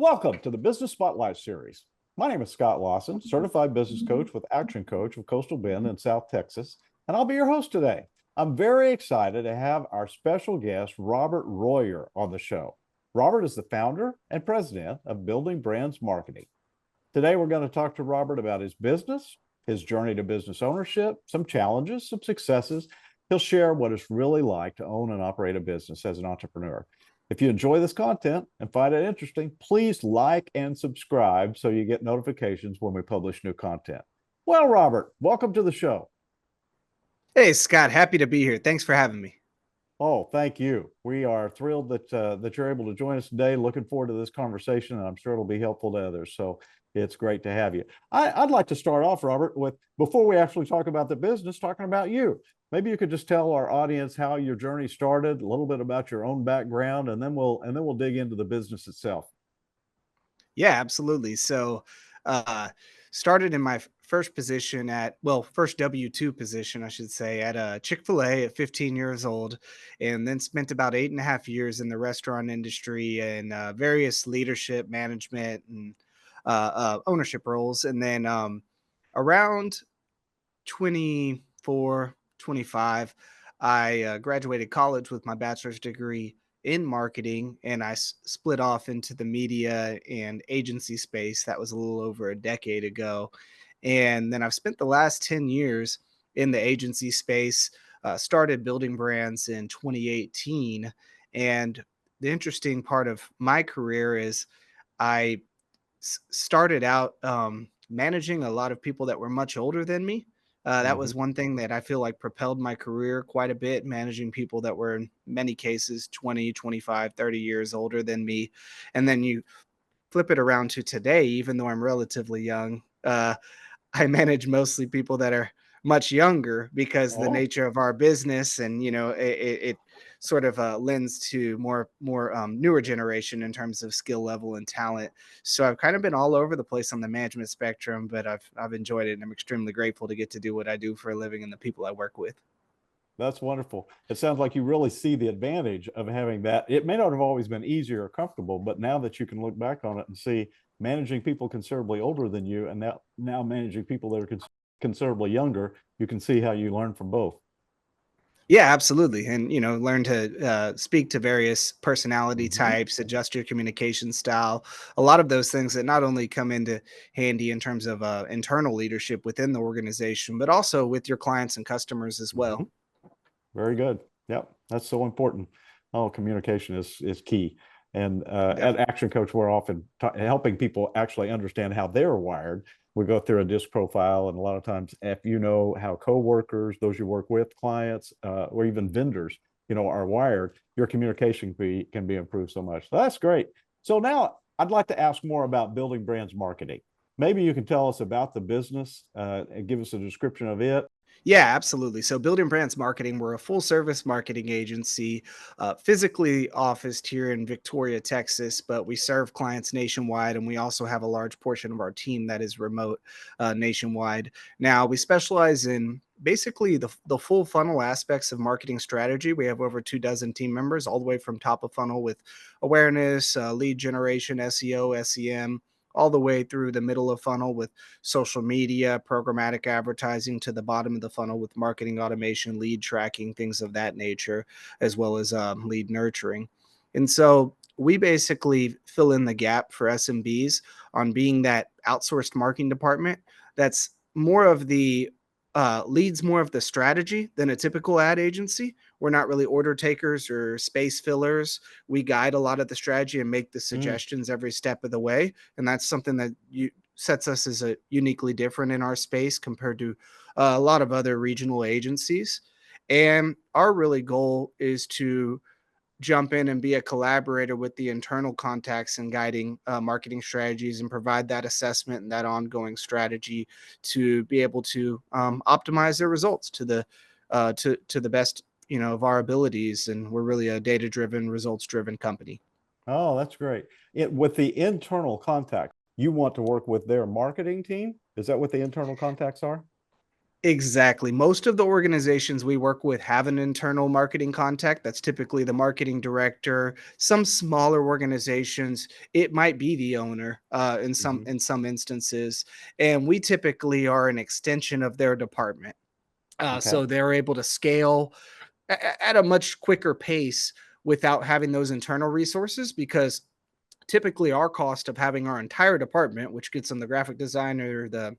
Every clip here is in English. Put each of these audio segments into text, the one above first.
Welcome to the Business Spotlight Series. My name is Scott Lawson, certified business coach with Action Coach of Coastal Bend in South Texas, and I'll be your host today. I'm very excited to have our special guest, Robert Royer, on the show. Robert is the founder and president of Building Brands Marketing. Today, we're going to talk to Robert about his business, his journey to business ownership, some challenges, some successes. He'll share what it's really like to own and operate a business as an entrepreneur. If you enjoy this content and find it interesting, please like and subscribe so you get notifications when we publish new content. Well, Robert, welcome to the show. Hey, Scott, happy to be here. Thanks for having me. Oh, thank you. We are thrilled that you're able to join us today. Looking forward to this conversation, and I'm sure it'll be helpful to others. So it's great to have you. I'd like to start off, Robert, with before we actually talk about the business, talking about you. Maybe you could just tell our audience how your journey started, a little bit about your own background, and then we'll dig into the business itself. Yeah, absolutely. So, started in my first position first W-2 position, I should say, at a Chick-fil-A at 15 years old, and then spent about 8.5 years in the restaurant industry and various leadership, management, and ownership roles. And then around 24, 25, I graduated college with my bachelor's degree in marketing, and I split off into the media and agency space. That was a little over a decade ago. And then I've spent the last 10 years in the agency space, started building brands in 2018. And the interesting part of my career is I started out managing a lot of people that were much older than me. That Mm-hmm. was one thing that I feel like propelled my career quite a bit, managing people that were in many cases 20, 25, 30 years older than me. And then you flip it around to today, even though I'm relatively young, I manage mostly people that are much younger because the Oh, nature of our business, and it sort of lends to more newer generation in terms of skill level and talent. So I've kind of been all over the place on the management spectrum, but I've enjoyed it, and I'm extremely grateful to get to do what I do for a living and the people I work with. that's wonderful. It sounds like you really see the advantage of having that. It may not have always been easy or comfortable, but now that you can look back on it and see managing people considerably older than you, and now managing people that are considerably younger, you can see how you learn from both. Yeah, absolutely. And, learn to speak to various personality Mm-hmm. types, adjust your communication style. A lot of those things that not only come into handy in terms of internal leadership within the organization, but also with your clients and customers as Mm-hmm. well. Very good. Yep, that's so important. Oh, communication is key. And at Definitely. Action Coach, we're often helping people actually understand how they're wired. We go through a disc profile, and a lot of times, if you know how coworkers, those you work with, clients, or even vendors, are wired, your communication can be improved so much. So that's great. So now I'd like to ask more about building brands marketing. Maybe you can tell us about the business and give us a description of it. Yeah, absolutely. So, Building Brands Marketing, we're a full service marketing agency, physically officed here in Victoria, Texas, but we serve clients nationwide. And we also have a large portion of our team that is remote nationwide. Now, we specialize in basically the full funnel aspects of marketing strategy. We have over 2 dozen team members, all the way from top of funnel with awareness, lead generation, SEO, SEM, all the way through the middle of funnel with social media, programmatic advertising, to the bottom of the funnel with marketing automation, lead tracking, things of that nature, as well as lead nurturing. And so we basically fill in the gap for SMBs on being that outsourced marketing department that's more of the leads more of the strategy than a typical ad agency. We're not really order takers or space fillers. We guide a lot of the strategy and make the Mm. suggestions every step of the way. And that's something that sets us as a uniquely different in our space compared to a lot of other regional agencies. And our really goal is to jump in and be a collaborator with the internal contacts and guiding marketing strategies, and provide that assessment and that ongoing strategy to be able to optimize their results to the best of our abilities. And we're really a data driven, results driven company. Oh, that's great. With the internal contact, you want to work with their marketing team? Is that what the internal contacts are? Exactly. Most of the organizations we work with have an internal marketing contact. That's typically the marketing director. Some smaller organizations, it might be the owner in some Mhm. instances, and we typically are an extension of their department. Okay. So they're able to scale at a much quicker pace without having those internal resources because typically our cost of having our entire department, which gets them the graphic designer, the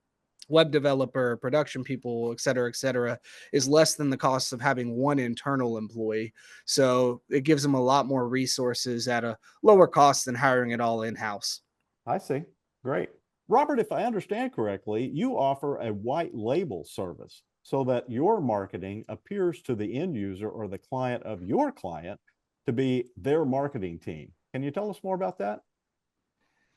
web developer, production people, et cetera, is less than the cost of having one internal employee. So it gives them a lot more resources at a lower cost than hiring it all in house. I see. Great. Robert, if I understand correctly, you offer a white label service so that your marketing appears to the end user or the client of your client to be their marketing team. Can you tell us more about that?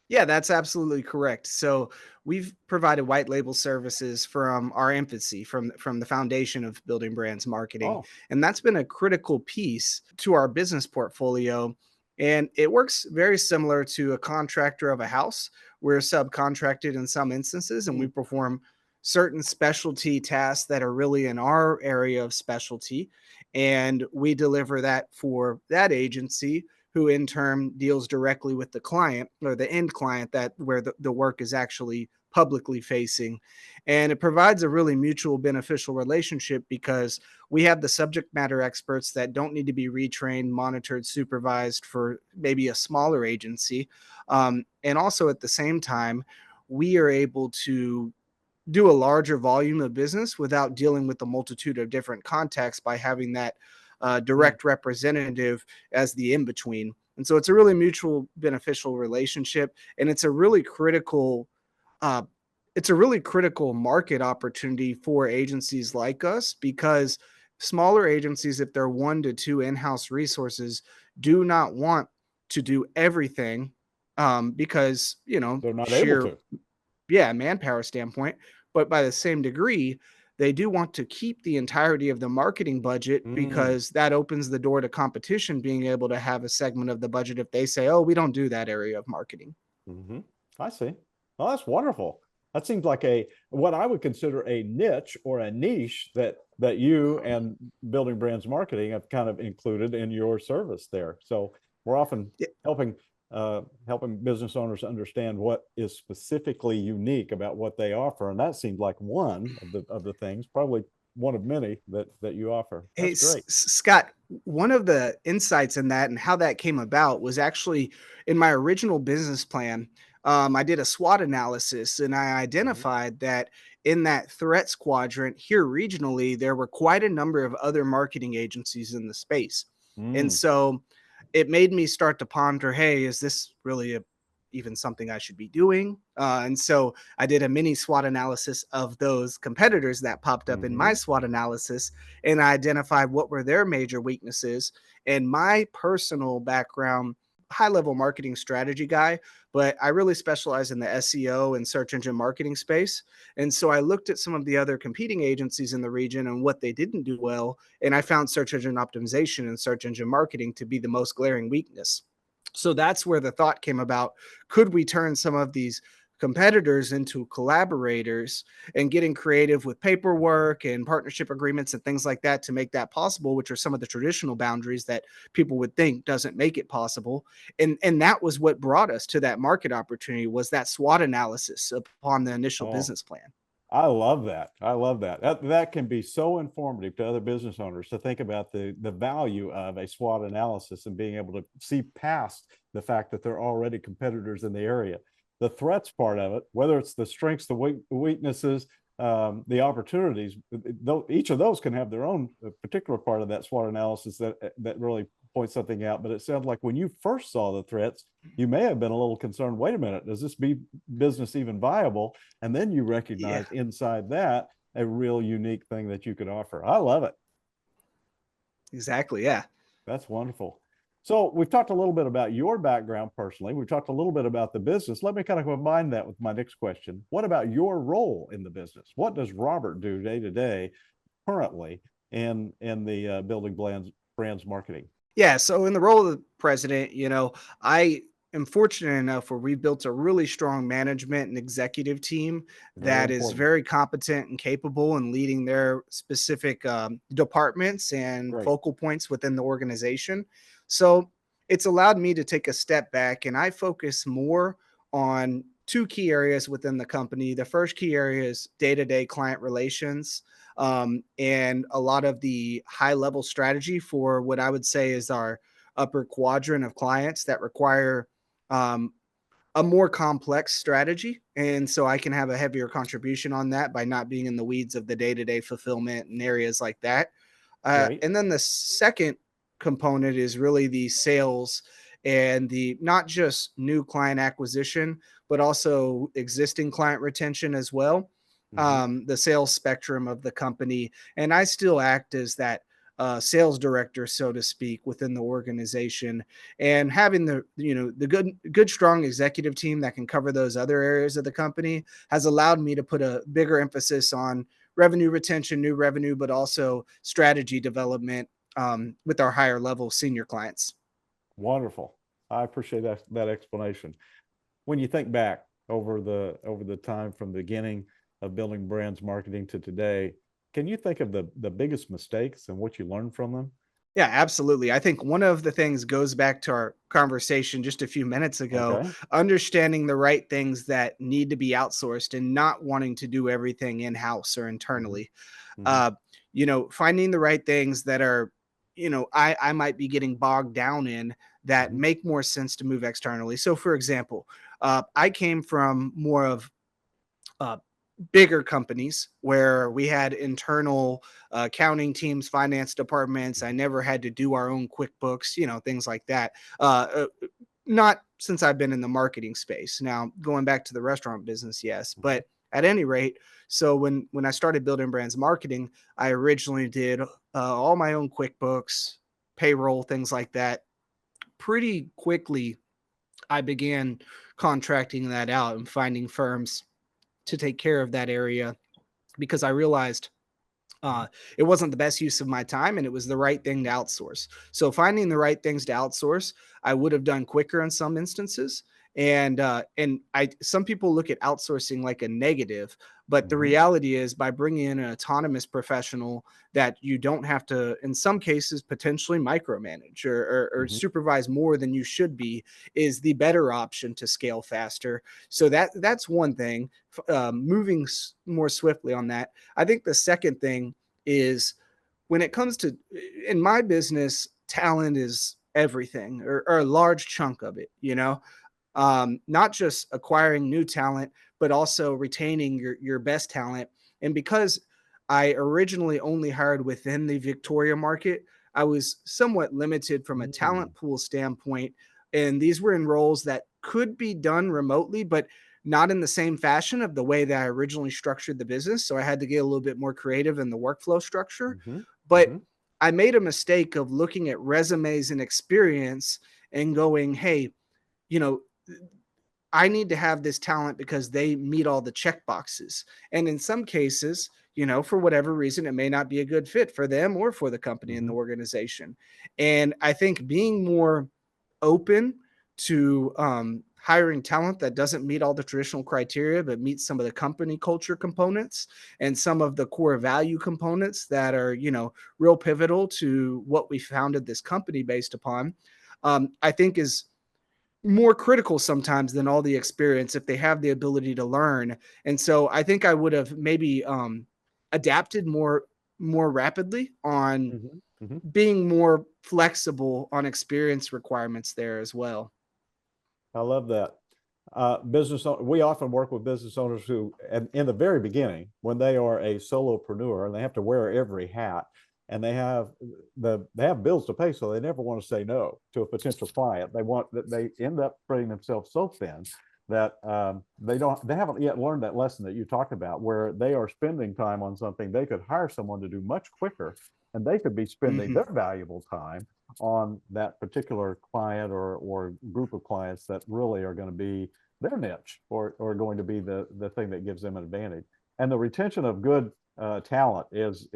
Yeah, that's absolutely correct. So we've provided white label services from our infancy, from the foundation of building brands marketing, Oh, and that's been a critical piece to our business portfolio. And it works very similar to a contractor of a house. We're subcontracted in some instances, and we hmm, perform certain specialty tasks that are really in our area of specialty, and we deliver that for that agency who in turn deals directly with the client or the end client that where the work is actually publicly facing. And it provides a really mutual beneficial relationship because we have the subject matter experts that don't need to be retrained, monitored, supervised for maybe a smaller agency. And also at the same time, we are able to do a larger volume of business without dealing with the multitude of different contacts by having that hmm. direct representative as the in between. And so it's a really mutual beneficial relationship, and uh, it's a really critical market opportunity for agencies like us because smaller agencies, if they're 1 to 2 in-house resources, do not want to do everything because They're not able sheer to. manpower standpoint, but by the same degree, they do want to keep the entirety of the marketing budget Mm, because that opens the door to competition being able to have a segment of the budget if they say, "Oh, we don't do that area of marketing." hmm. I see. Well, that's wonderful. That seems like a what I would consider a niche or a niche that you and Building Brands Marketing have kind of included in your service there. So we're often Y- helping helping business owners understand what is specifically unique about what they offer, and that seems like one of the things, probably one of many that you offer. Hey, That's great. Scott, one of the insights in that and how that came about was actually in my original business plan. I did a SWOT analysis and I Mhm. identified that in that threats quadrant here regionally, there were quite a number of other marketing agencies in the space. And Mm, so it made me start to ponder, hey, is this really even something I should be doing? And so I did a mini SWOT analysis of those competitors that popped up in my mhm. SWOT analysis and I identified what were their major weaknesses. And my personal background, high level marketing strategy guy, but I really specialize in the SEO and search engine marketing space. And so I looked at some of the other competing agencies in the region and what they didn't do well. And I found search engine optimization and search engine marketing to be the most glaring weakness. So that's where the thought came about. Could we turn some of these competitors into collaborators and getting creative with paperwork and partnership agreements and things like that to make that possible, which are some of the traditional boundaries that people would think doesn't make it possible. And that was what brought us to that market opportunity was that SWOT analysis upon the initial Oh, business plan. I love that. I love that. That can be so informative to other business owners to think about the value of a SWOT analysis and being able to see past the fact that there are already competitors in the area. The threats part of it, whether it's the strengths, the weaknesses, the opportunities, each of those can have their own particular part of that SWOT analysis that really points something out. But it sounds like when you first saw the threats, you may have been a little concerned. Wait a minute, does this be business even viable? And then you Yeah, recognize inside that a real unique thing that you could offer. I love it. exactly. Yeah. That's wonderful. So we've talked a little bit about your background personally. We've talked a little bit about the business. Let me kind of combine that with my next question. What about your role in the business? What does Robert do day to day currently in the building brands marketing? Yeah. So in the role of the president, I am fortunate enough where we built a really strong management and executive team Very that is important. very competent and capable in leading their specific departments and Great. focal points within the organization. So it's allowed me to take a step back and I focus more on two key areas within the company. The first key area is day to day client relations, and a lot of the high level strategy for what I would say is our upper quadrant of clients that require um, a more complex strategy. And so I can have a heavier contribution on that by not being in the weeds of the day to day fulfillment and areas like that. Great. And then the second component is really the sales and the not just new client acquisition, but also existing client retention as well. Hmm. The sales spectrum of the company. And I still act as that sales director, so to speak, within the organization. And having the good strong executive team that can cover those other areas of the company has allowed me to put a bigger emphasis on revenue retention, new revenue, but also strategy development with our higher level senior clients. Wonderful. I appreciate that explanation. When you think back over the time from the beginning of building brands marketing to today, can you think of the biggest mistakes and what you learned from them? Yeah, absolutely. I think one of the things goes back to our conversation just a few minutes ago, Okay. understanding the right things that need to be outsourced and not wanting to do everything in house or Hmm. internally. Hmm. uh, finding the right things that are, I might be getting bogged down in that Hmm. make more sense to move externally. So, for example, I came from more of uh, bigger companies where we had internal accounting teams, finance departments. I never had to do our own QuickBooks, things like that. Not since I've been in the marketing space. Now, going back to the restaurant business, yes, Hmm. but at any rate, so when I started building brands marketing, I originally did all my own QuickBooks, payroll, things like that. Pretty quickly, I began contracting that out and finding firms to take care of that area because I realized uh, it wasn't the best use of my time and it was the right thing to outsource. So finding the right things to outsource, I would have done quicker in some instances. And I some people look at outsourcing like a negative, but the Hmm. reality is by bringing in an autonomous professional that you don't have to, in some cases, potentially micromanage or Hmm. supervise more than you should be, is the better option to scale faster. So that's one thing. Moving more swiftly on that, I think the second thing is when it comes to in my business, talent is everything or a large chunk of it, not just acquiring new talent, but also retaining your best talent. And because I originally only hired within the Victoria market, I was somewhat limited from a Hmm. talent pool standpoint. And these were in roles that could be done remotely, but not in the same fashion of the way that I originally structured the business. So I had to get a little bit more creative in the workflow structure. Hmm. But Hmm. I made a mistake of looking at resumes and experience and going, hey, you know, I need to have this talent because they meet all the check boxes. And in some cases, for whatever reason, it may not be a good fit for them or for the company and the Hmm. organization. And I think being more open to hiring talent that doesn't meet all the traditional criteria, but meets some of the company culture components and some of the core value components that are, real pivotal to what we founded this company based upon, I think is more critical sometimes than all the experience if they have the ability to learn. And so I think I would have maybe adapted more rapidly on Hmm. Hmm. being more flexible on experience requirements there as well. I love that. We often work with business owners who, in the very beginning, when they are a solopreneur and they have to wear every hat, and they have bills to pay, so they never want to say no to a potential client. They end up spreading themselves so thin that they haven't yet learned that lesson that you talked about, where they are spending time on something they could hire someone to do much quicker, and they could be spending Mhm. their valuable time on that particular client or group of clients that really are going to be their niche or going to be the thing that gives them an advantage. And the retention of good talent is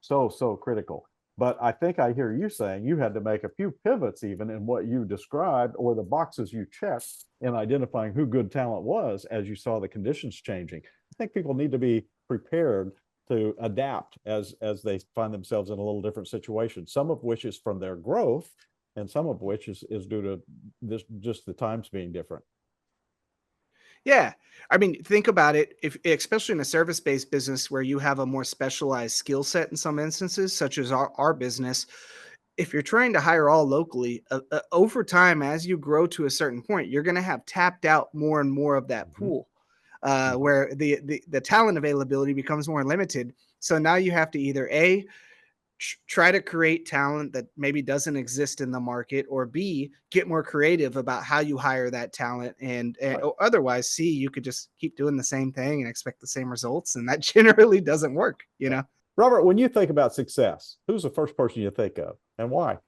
so critical. But I think I hear you saying you had to make a few pivots even in what you described or the boxes you checked in identifying who good talent was as you saw the conditions changing. I think people need to be prepared to adapt as they find themselves in a little different situation, some of which is from their growth and some of which is due to this just the times being different. Yeah. I mean, think about it, if especially in a service-based business where you have a more specialized skill set in some instances, such as our business, if you're trying to hire all locally, over time, as you grow to a certain point, you're going to have tapped out more and more of that Mm-hmm. pool, Mm-hmm. where the talent availability becomes more limited. So now you have to either A, try to create talent that maybe doesn't exist in the market, or B, get more creative about how you hire that talent, and Right. or otherwise C, you could just keep doing the same thing and expect the same results, and that generally doesn't work, you Yeah. know. Robert, when you think about success, who's the first person you think of and why?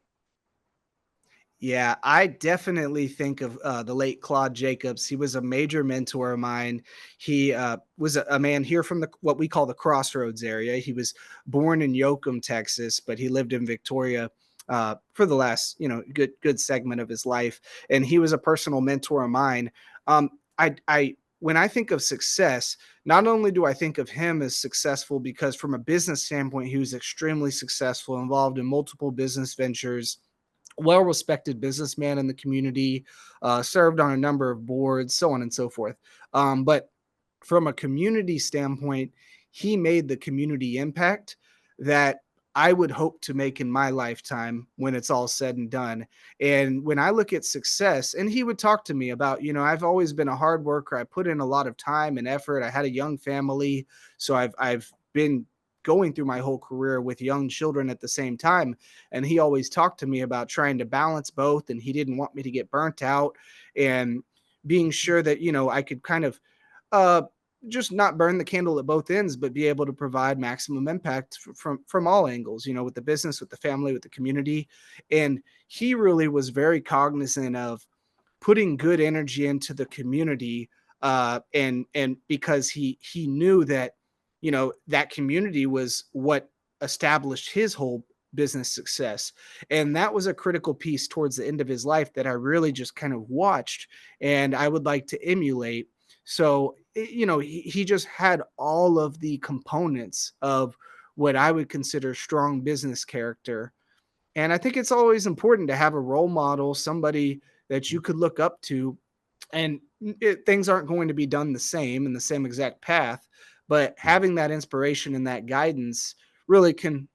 Yeah, I definitely think of the late Claude Jacobs. He was a major mentor of mine. He was a man here from the what we call the Crossroads area. He was born in Yoakum, Texas, but he lived in Victoria for the last, good segment of his life. And he was a personal mentor of mine. I when I think of success, not only do I think of him as successful because from a business standpoint, he was extremely successful, involved in multiple business ventures, well-respected businessman in the community, served on a number of boards, so on and so forth. But from a community standpoint, he made the community impact that I would hope to make in my lifetime when it's all said and done. And when I look at success, and he would talk to me about, I've always been a hard worker. I put in a lot of time and effort. I had a young family, so I've been going through my whole career with young children at the same time. And he always talked to me about trying to balance both. And he didn't want me to get burnt out, and being sure that, I could kind of uh, just not burn the candle at both ends, but be able to provide maximum impact from all angles, with the business, with the family, with the community. And he really was very cognizant of putting good energy into the community, and because he knew that, that community was what established his whole business success. And that was a critical piece towards the end of his life that I really just kind of watched, and I would like to emulate. So he just had all of the components of what I would consider strong business character. And I think it's always important to have a role model, somebody that you could look up to. And things aren't going to be done the same in the same exact path, but having that inspiration and that guidance really can,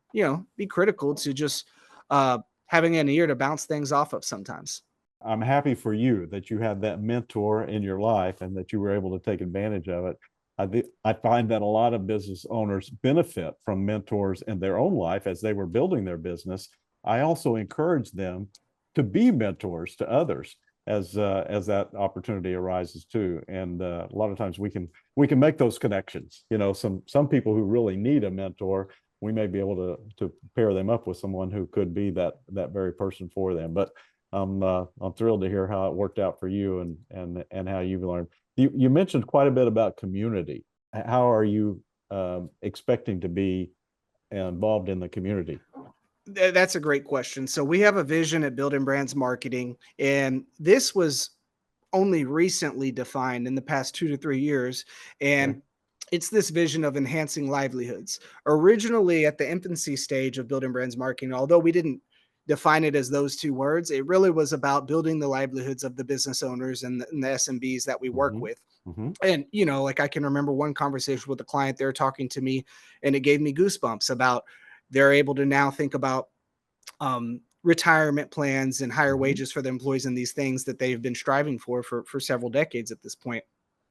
be critical to just having an ear to bounce things off of sometimes. I'm happy for you that you had that mentor in your life and that you were able to take advantage of it. I find that a lot of business owners benefit from mentors in their own life as they were building their business. I also encourage them to be mentors to others as that opportunity arises too. And a lot of times we can make those connections. Some people who really need a mentor, we may be able to pair them up with someone who could be that very person for them. But I'm thrilled to hear how it worked out for you and how you've learned. You mentioned quite a bit about community. How are you expecting to be involved in the community? That's a great question. So we have a vision at Building Brands Marketing, and this was only recently defined in the past 2 to 3 years. Okay. And it's this vision of enhancing livelihoods. Originally, at the infancy stage of Building Brands Marketing, although we didn't define it as those two words, it really was about building the livelihoods of the business owners and the SMBs that we work Mm-hmm. with. Mm-hmm. And, like I can remember one conversation with a client, they're talking to me, and it gave me goosebumps about they're able to now think about retirement plans and higher Mm-hmm. wages for the employees and these things that they've been striving for several decades at this point.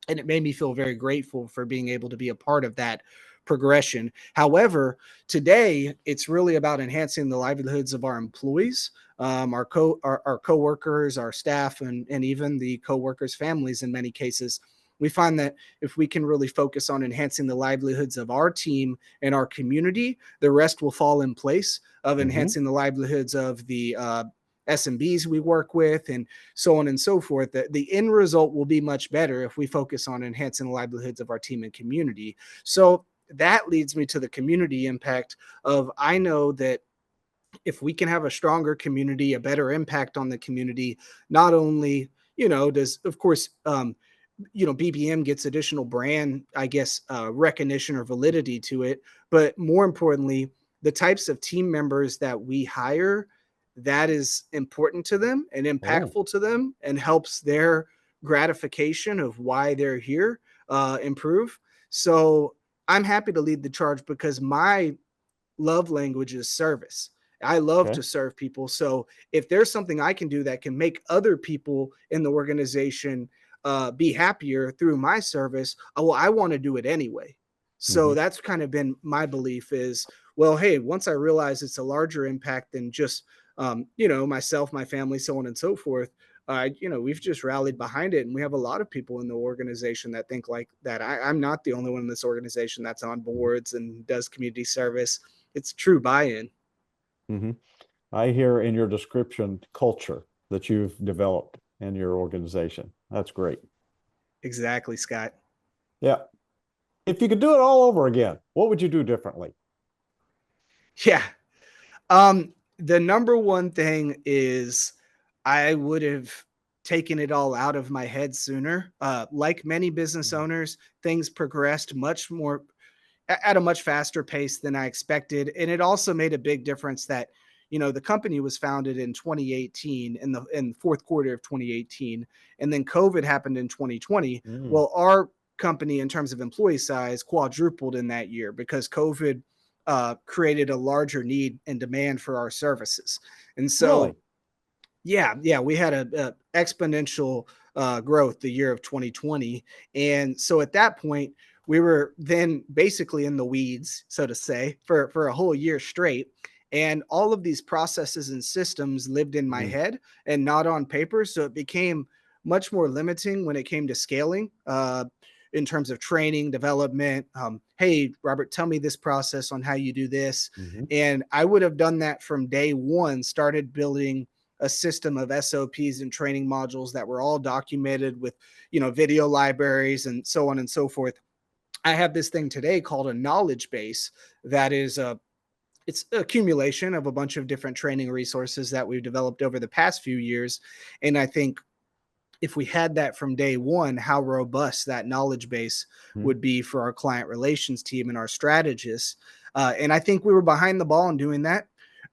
And it made me feel very grateful for being able to be a part of that progression. However, today it's really about enhancing the livelihoods of our employees, our coworkers, our staff, and even the coworkers' families. In many cases, we find that if we can really focus on enhancing the livelihoods of our team and our community, the rest will fall in place of Mm-hmm. enhancing the livelihoods of the SMBs we work with, and so on and so forth. The end result will be much better if we focus on enhancing the livelihoods of our team and community. So that leads me to the community impact of, I know that if we can have a stronger community, a better impact on the community, not only, does, of course, BBM gets additional brand, I guess, recognition or validity to it. But more importantly, the types of team members that we hire, that is important to them and Oh, impactful to them and helps their gratification of why they're here improve. So I'm happy to lead the charge because my love language is service. I love okay. to serve people. So if there's something I can do that can make other people in the organization be happier through my service, well, I want to do it anyway. So Hmm. that's kind of been my belief is, well, hey, once I realize it's a larger impact than just, myself, my family, so on and so forth, we've just rallied behind it. And we have a lot of people in the organization that think like that. I'm not the only one in this organization that's on boards and does community service. It's true buy-in. Hmm. I hear in your description culture that you've developed in your organization. That's great. Exactly, Scott. Yeah. If you could do it all over again, what would you do differently? Yeah. The number one thing is I would have taken it all out of my head sooner. Like many business Mhm. owners, things progressed much more at a much faster pace than I expected. And it also made a big difference that, the company was founded in 2018 in the fourth quarter of 2018. And then COVID happened in 2020. Mm, Well, our company in terms of employee size quadrupled in that year because COVID created a larger need and demand for our services. And so really? yeah, we had a exponential growth the year of 2020, and so at that point, we were then basically in the weeds, so to say, for a whole year straight. And all of these processes and systems lived in my Mm, head and not on paper, so it became much more limiting when it came to scaling. In terms of training, development, hey, Robert, tell me this process on how you do this. mhm, And I would have done that from day one, started building a system of SOPs and training modules that were all documented with, video libraries and so on and so forth. I have this thing today called a knowledge base that is it's accumulation of a bunch of different training resources that we've developed over the past few years. And I think if we had that from day one, how robust that knowledge base mhm, would be for our client relations team and our strategists. And I think we were behind the ball in doing that.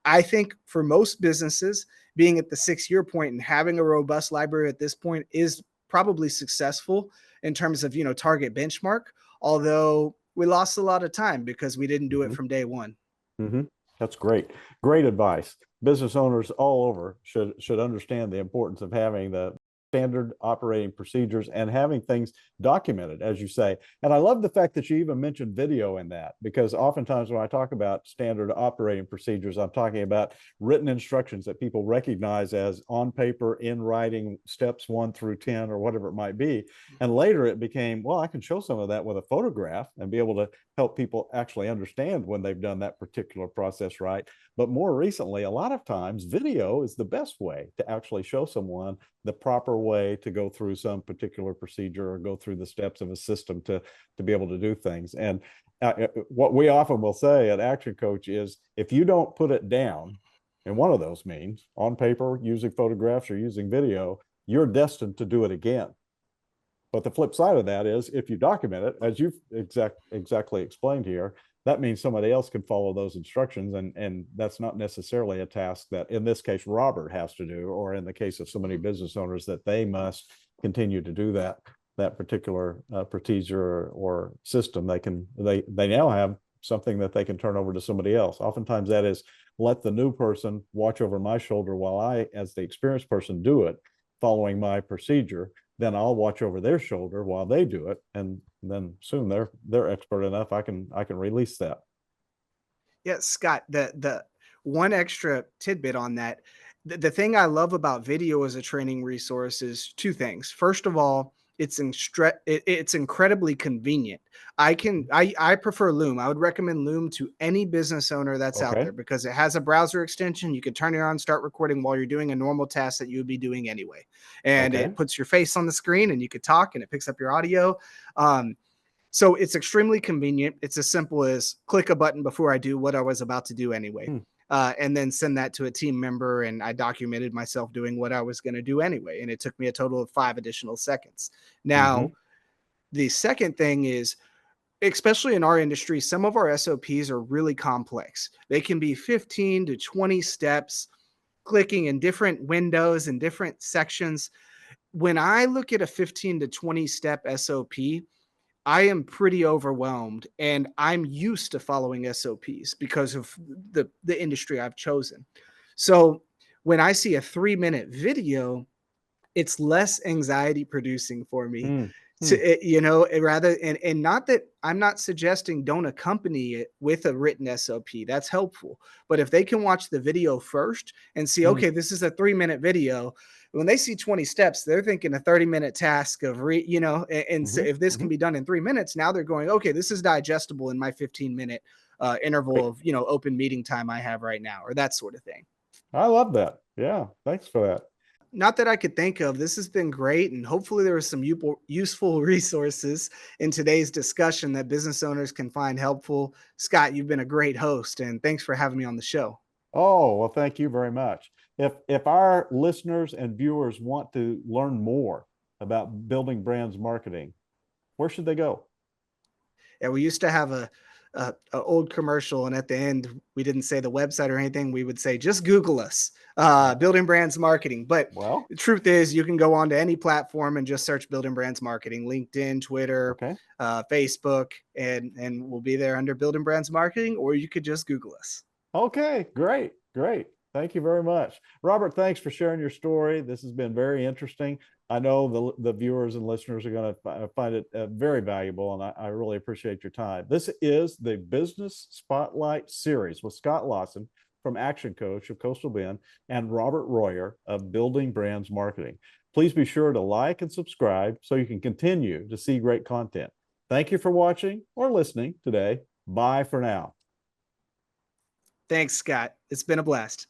I think for most businesses, being at the 6 year point and having a robust library at this point is probably successful in terms of, target benchmark, although we lost a lot of time because we didn't do it mhm, from day one. mhm. That's great. Great advice. Business owners all over should understand the importance of having the standard operating procedures and having things documented, as you say. And I love the fact that you even mentioned video in that, because oftentimes when I talk about standard operating procedures, I'm talking about written instructions that people recognize as on paper, in writing, steps 1 through 10, or whatever it might be. And later it became, well, I can show some of that with a photograph and be able to help people actually understand when they've done that particular process right. But more recently, a lot of times video is the best way to actually show someone the proper way to go through some particular procedure or go through the steps of a system to be able to do things. And what we often will say at Action Coach is, if you don't put it down in one of those means, on paper, using photographs, or using video, you're destined to do it again. But the flip side of that is, if you document it, as you've exactly explained here, that means somebody else can follow those instructions. And that's not necessarily a task that, in this case, Robert has to do, or in the case of so many business owners, that they must continue to do that particular procedure or system. They now have something that they can turn over to somebody else. Oftentimes that is, let the new person watch over my shoulder while I, as the experienced person, do it, following my procedure. Then I'll watch over their shoulder while they do it, and then soon they're expert enough. I can release that. Yeah, Scott, the one extra tidbit on that, the thing I love about video as a training resource is two things. First of all, it's incredibly convenient. I prefer Loom. I would recommend Loom to any business owner that's out Okay. there because it has a browser extension. You can turn it on, start recording while you're doing a normal task that you would be doing anyway, and Okay. it puts your face on the screen and you could talk and it picks up your audio. So it's extremely convenient. It's as simple as click a button before I do what I was about to do anyway. Hmm. and then send that to a team member. And I documented myself doing what I was going to do anyway. And it took me a total of 5 additional seconds. Mm-hmm. Now, the second thing is, especially in our industry, some of our SOPs are really complex. They can be 15 to 20 steps, clicking in different windows and different sections. When I look at a 15 to 20 step SOP, I am pretty overwhelmed, and I'm used to following SOPs because of the industry I've chosen. So when I see a 3-minute video, it's less anxiety producing for me Mm-hmm. to, rather, and not that I'm not suggesting don't accompany it with a written SOP. That's helpful. But if they can watch the video first and see, okay, this is a 3-minute video, when they see 20 steps, they're thinking a 30-minute task of and so Mm-hmm. if this Mm-hmm. can be done in 3 minutes, now they're going, okay, this is digestible in my 15-minute interval of open meeting time I have right now, or that sort of thing. I love that. Yeah. Thanks for that. Not that I could think of. This has been great, and hopefully there are some useful resources in today's discussion that business owners can find helpful. Scott, you've been a great host, and thanks for having me on the show. Oh, well, thank you very much. If our listeners and viewers want to learn more about building brands marketing, where should they go? Yeah, we used to have a old commercial, and at the end we didn't say the website or anything. We would say just Google us, Building Brands Marketing. But Well, the truth is, you can go on to any platform and just search Building Brands Marketing, LinkedIn, Twitter, okay. Facebook, and we'll be there under Building Brands Marketing. Or you could just Google us. Okay, great, great. Thank you very much. Robert, thanks for sharing your story. This has been very interesting. I know the viewers and listeners are going to find it very valuable, and I really appreciate your time. This is the Business Spotlight Series with Scott Lawson from Action Coach of Coastal Bend and Robert Royer of Building Brands Marketing. Please be sure to like and subscribe so you can continue to see great content. Thank you for watching or listening today. Bye for now. Thanks, Scott. It's been a blast.